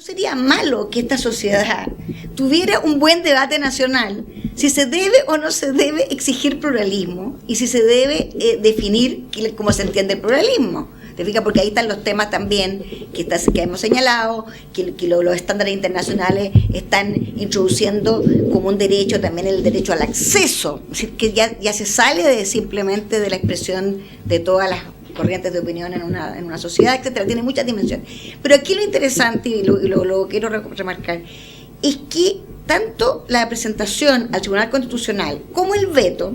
Sería malo que esta sociedad tuviera un buen debate nacional si se debe o no se debe exigir pluralismo y si se debe definir cómo se entiende el pluralismo. ¿Te fijas? Porque ahí están los temas también que hemos señalado, que los estándares internacionales están introduciendo como un derecho, también el derecho al acceso, es decir, que ya se sale simplemente de la expresión de todas las corrientes de opinión en una sociedad, etcétera. Tiene muchas dimensiones. Pero aquí lo interesante, y lo quiero remarcar, es que tanto la presentación al Tribunal Constitucional como el veto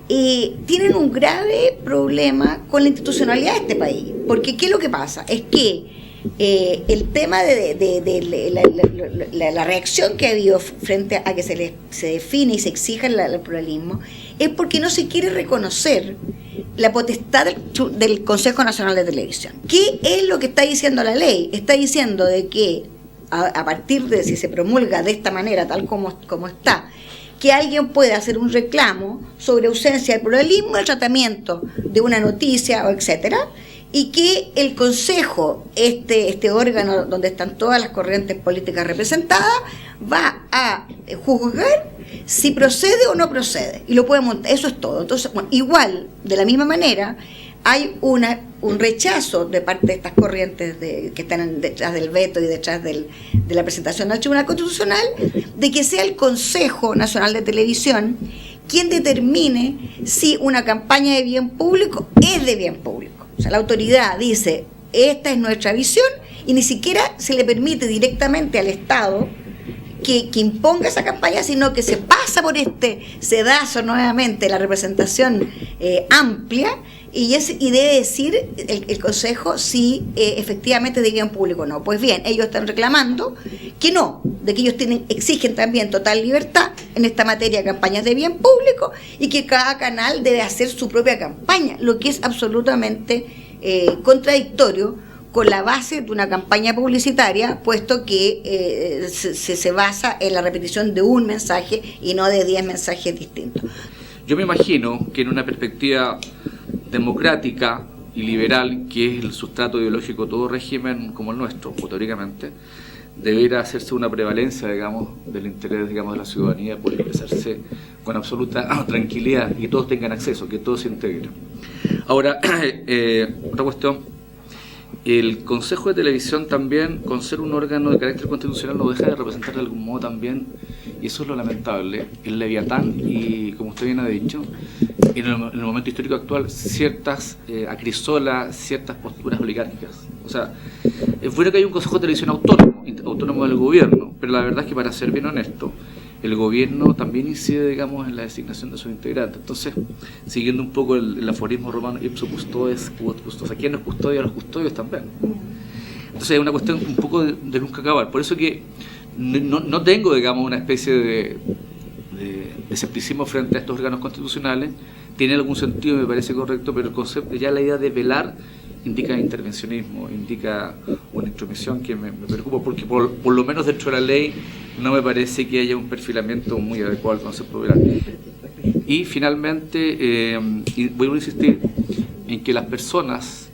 tienen un grave problema con la institucionalidad de este país. Porque ¿qué es lo que pasa? Es que el tema de la reacción que ha habido frente a que se define y se exija el pluralismo es porque no se quiere reconocer la potestad del Consejo Nacional de Televisión. ¿Qué es lo que está diciendo la ley? Está diciendo de que a partir de si se promulga de esta manera, tal como está, que alguien puede hacer un reclamo sobre ausencia de pluralismo, el tratamiento de una noticia o etcétera, y que el Consejo, este órgano donde están todas las corrientes políticas representadas, va a juzgar si procede o no procede, y lo puede montar. Eso es todo. Entonces, bueno, igual, de la misma manera, hay un rechazo de parte de estas corrientes que están detrás del veto y detrás de la presentación al Tribunal Constitucional, de que sea el Consejo Nacional de Televisión quien determine si una campaña de bien público es de bien público. O sea, la autoridad dice, esta es nuestra visión, y ni siquiera se le permite directamente al Estado que imponga esa campaña, sino que se pasa por este sedazo nuevamente, la representación amplia, y debe decir el Consejo si efectivamente es de bien público o no. Pues bien, ellos están reclamando que no, de que ellos exigen también total libertad en esta materia de campañas de bien público, y que cada canal debe hacer su propia campaña, lo que es absolutamente contradictorio con la base de una campaña publicitaria, puesto que se basa en la repetición de un mensaje y no de 10 mensajes distintos. Yo me imagino que en una perspectiva democrática y liberal, que es el sustrato ideológico de todo régimen como el nuestro, teóricamente, debería hacerse una prevalencia, digamos, del interés, digamos, de la ciudadanía por expresarse con absoluta tranquilidad y que todos tengan acceso, que todos se integren. Ahora, otra cuestión. El Consejo de Televisión también, con ser un órgano de carácter constitucional, no deja de representar de algún modo también, y eso es lo lamentable, el Leviatán, y como usted bien ha dicho, en el momento histórico actual, ciertas acrisolas, ciertas posturas oligárquicas. O sea, es bueno que haya un Consejo de Televisión autónomo del gobierno, pero la verdad es que, para ser bien honesto, el gobierno también incide, digamos, en la designación de sus integrantes. Entonces, siguiendo un poco el aforismo romano, ipso custodes, quod custodes, ¿quién nos custodia? Los custodios también. Entonces es una cuestión un poco de nunca acabar. Por eso que no tengo, digamos, una especie de escepticismo frente a estos órganos constitucionales. Tiene algún sentido, me parece correcto, pero el concepto, ya la idea de velar, indica intervencionismo, indica una intromisión que me preocupa, porque por lo menos dentro de la ley no me parece que haya un perfilamiento muy adecuado al concepto de velar. Y finalmente, voy a insistir en que las personas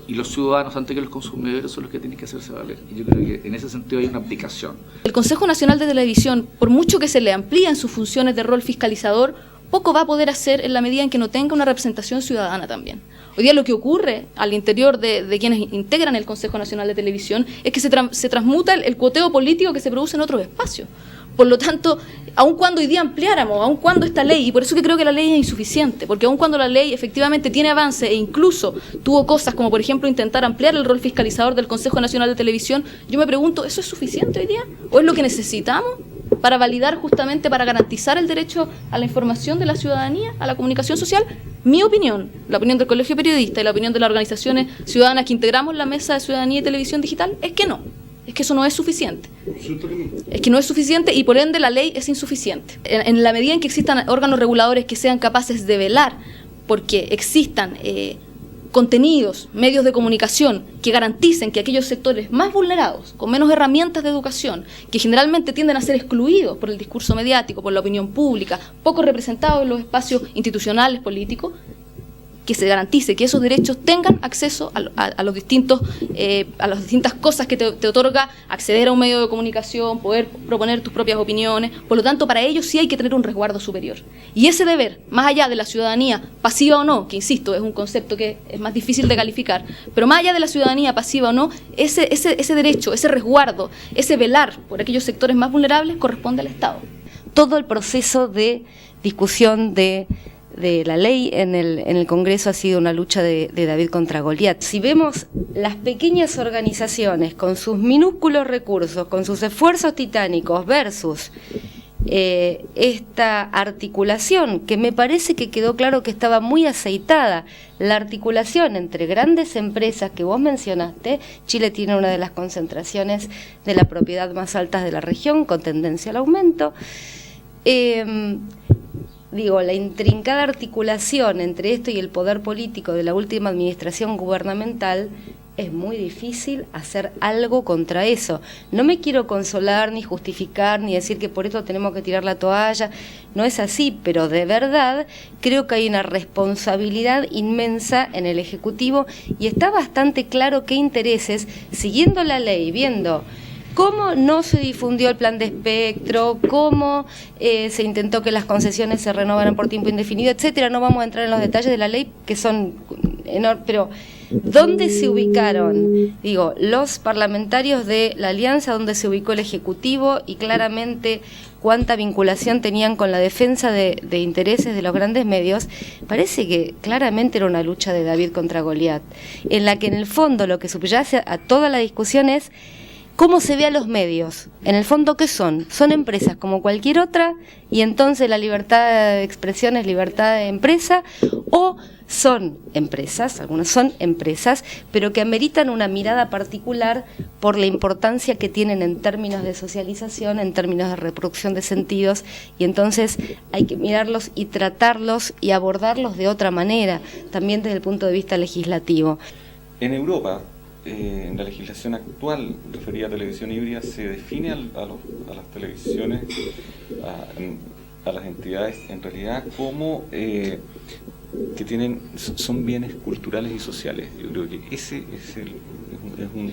y los ciudadanos, antes que los consumidores, son los que tienen que hacerse valer. Y yo creo que en ese sentido hay una abdicación. El Consejo Nacional de Televisión, por mucho que se le amplíen sus funciones de rol fiscalizador, poco va a poder hacer en la medida en que no tenga una representación ciudadana también. Hoy día lo que ocurre al interior de quienes integran el Consejo Nacional de Televisión es que se transmuta el cuoteo político que se produce en otros espacios. Por lo tanto, aun cuando hoy día ampliáramos, aun cuando esta ley, y por eso que creo que la ley es insuficiente, porque aun cuando la ley efectivamente tiene avance e incluso tuvo cosas como, por ejemplo, intentar ampliar el rol fiscalizador del Consejo Nacional de Televisión, yo me pregunto, ¿eso es suficiente hoy día? ¿O es lo que necesitamos para validar justamente, para garantizar el derecho a la información de la ciudadanía, a la comunicación social? Mi opinión, la opinión del Colegio de Periodistas y la opinión de las organizaciones ciudadanas que integramos la Mesa de Ciudadanía y Televisión Digital es que no. Es que eso no es suficiente. Es que no es suficiente y por ende la ley es insuficiente. En la medida en que existan órganos reguladores que sean capaces de velar porque existan contenidos, medios de comunicación que garanticen que aquellos sectores más vulnerados, con menos herramientas de educación, que generalmente tienden a ser excluidos por el discurso mediático, por la opinión pública, poco representados en los espacios institucionales políticos, que se garantice que esos derechos tengan acceso a los distintos, a las distintas cosas que te otorga acceder a un medio de comunicación, poder proponer tus propias opiniones. Por lo tanto, para ellos sí hay que tener un resguardo superior. Y ese deber, más allá de la ciudadanía pasiva o no, que insisto, es un concepto que es más difícil de calificar, pero más allá de la ciudadanía pasiva o no, ese derecho, ese resguardo, ese velar por aquellos sectores más vulnerables corresponde al Estado. Todo el proceso de discusión de la ley en el Congreso ha sido una lucha de David contra Goliat. Si vemos las pequeñas organizaciones con sus minúsculos recursos, con sus esfuerzos titánicos versus esta articulación, que me parece que quedó claro que estaba muy aceitada, la articulación entre grandes empresas que vos mencionaste. Chile tiene una de las concentraciones de la propiedad más altas de la región, con tendencia al aumento. La intrincada articulación entre esto y el poder político de la última administración gubernamental, es muy difícil hacer algo contra eso. No me quiero consolar, ni justificar, ni decir que por esto tenemos que tirar la toalla, no es así, pero de verdad creo que hay una responsabilidad inmensa en el Ejecutivo y está bastante claro qué intereses, siguiendo la ley, viendo cómo no se difundió el plan de espectro, cómo se intentó que las concesiones se renovaran por tiempo indefinido, etcétera. No vamos a entrar en los detalles de la ley, que son enormes, pero ¿dónde se ubicaron, los parlamentarios de la Alianza, dónde se ubicó el Ejecutivo y claramente cuánta vinculación tenían con la defensa de intereses de los grandes medios? Parece que claramente era una lucha de David contra Goliat, en la que en el fondo lo que subyace a toda la discusión es cómo se ve a los medios. En el fondo, ¿qué son? Son empresas como cualquier otra, y entonces la libertad de expresión es libertad de empresa, o son empresas, algunas son empresas, pero que ameritan una mirada particular por la importancia que tienen en términos de socialización, en términos de reproducción de sentidos, y entonces hay que mirarlos y tratarlos y abordarlos de otra manera, también desde el punto de vista legislativo. En Europa, en la legislación actual referida a televisión híbrida, se define a las televisiones, a las entidades, en realidad como que son bienes culturales y sociales. Yo creo que ese es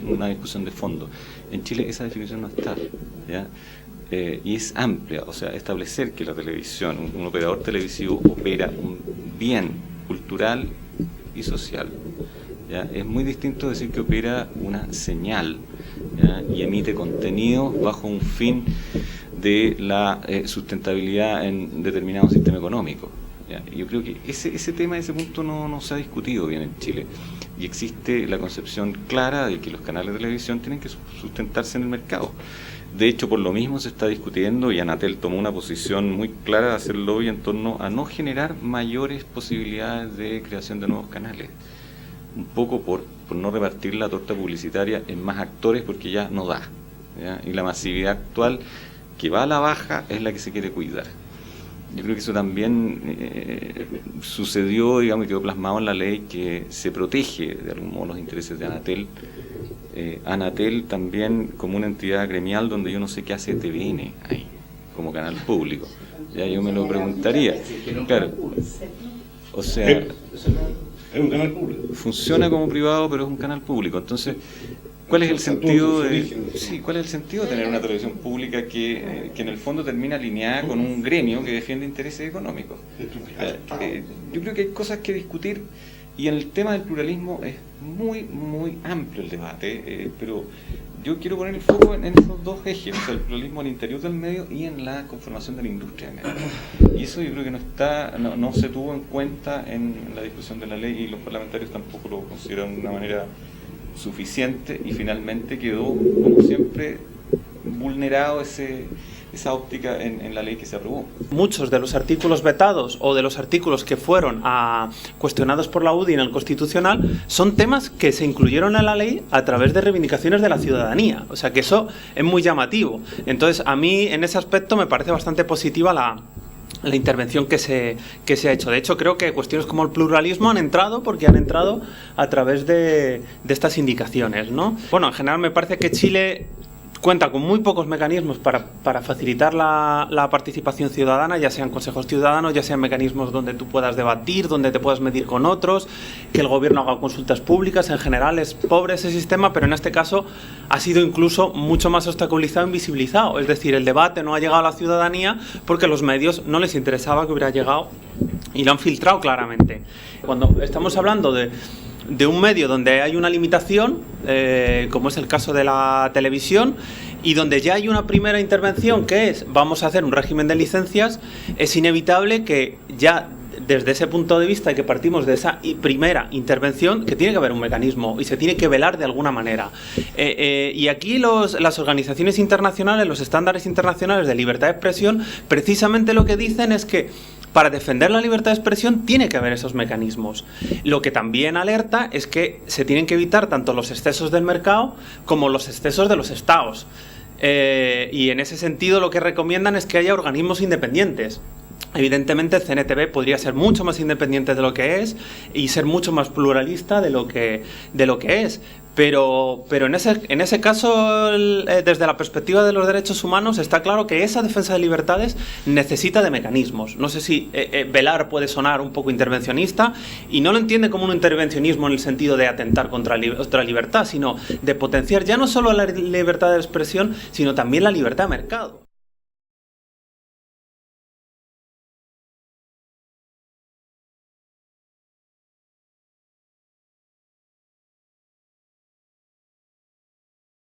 una discusión de fondo. En Chile esa definición no está, ¿ya? Y es amplia, o sea, establecer que la televisión, un operador televisivo opera un bien cultural y social, ¿ya? Es muy distinto decir que opera una señal, ¿ya? Y emite contenidos bajo un fin de la sustentabilidad en determinado sistema económico, ¿ya? Yo creo que ese tema, ese punto no se ha discutido bien en Chile, y existe la concepción clara de que los canales de televisión tienen que sustentarse en el mercado. De hecho, por lo mismo se está discutiendo, y Anatel tomó una posición muy clara de hacer lobby en torno a no generar mayores posibilidades de creación de nuevos canales, un poco por no repartir la torta publicitaria en más actores, porque ya no da, ¿ya? Y la masividad actual que va a la baja es la que se quiere cuidar. Yo creo que eso también sucedió, y quedó plasmado en la ley, que se protege de algún modo los intereses de Anatel. Anatel también como una entidad gremial, donde yo no sé qué hace TVN ahí, como canal público. Ya yo me lo preguntaría. Claro, o sea, es un canal público. Funciona como privado, pero es un canal público. Entonces, ¿cuál es el sentido de tener una televisión pública que en el fondo termina alineada con un gremio que defiende intereses económicos? Yo creo que hay cosas que discutir, y en el tema del pluralismo es muy, muy amplio el debate, pero yo quiero poner el foco en esos dos ejes, o sea, el pluralismo al interior del medio y en la conformación de la industria del medio. Y eso yo creo que no se tuvo en cuenta en la discusión de la ley, y los parlamentarios tampoco lo consideraron de una manera suficiente, y finalmente quedó, como siempre, vulnerado esa óptica en la ley que se aprobó. Muchos de los artículos vetados o de los artículos que fueron cuestionados por la UDI en el Constitucional son temas que se incluyeron en la ley a través de reivindicaciones de la ciudadanía. O sea que eso es muy llamativo. Entonces, a mí en ese aspecto me parece bastante positiva la intervención que se ha hecho. De hecho, creo que cuestiones como el pluralismo han entrado porque han entrado a través de estas indicaciones, ¿no? Bueno, en general me parece que Chile cuenta con muy pocos mecanismos para facilitar la participación ciudadana, ya sean consejos ciudadanos, ya sean mecanismos donde tú puedas debatir, donde te puedas medir con otros, que el gobierno haga consultas públicas. En general es pobre ese sistema, pero en este caso ha sido incluso mucho más obstaculizado e invisibilizado. Es decir, el debate no ha llegado a la ciudadanía porque a los medios no les interesaba que hubiera llegado y lo han filtrado claramente. Cuando estamos hablando de un medio donde hay una limitación, como es el caso de la televisión, y donde ya hay una primera intervención que es vamos a hacer un régimen de licencias, es inevitable que ya desde ese punto de vista, y que partimos de esa primera intervención, que tiene que haber un mecanismo y se tiene que velar de alguna manera. Y aquí las organizaciones internacionales, los estándares internacionales de libertad de expresión, precisamente lo que dicen es que para defender la libertad de expresión tiene que haber esos mecanismos. Lo que también alerta es que se tienen que evitar tanto los excesos del mercado como los excesos de los estados. Y en ese sentido lo que recomiendan es que haya organismos independientes. Evidentemente el CNTV podría ser mucho más independiente de lo que es y ser mucho más pluralista de lo que es. Pero en ese caso, desde la perspectiva de los derechos humanos, está claro que esa defensa de libertades necesita de mecanismos. No sé si velar puede sonar un poco intervencionista, y no lo entiende como un intervencionismo en el sentido de atentar contra la libertad, sino de potenciar ya no solo la libertad de expresión, sino también la libertad de mercado.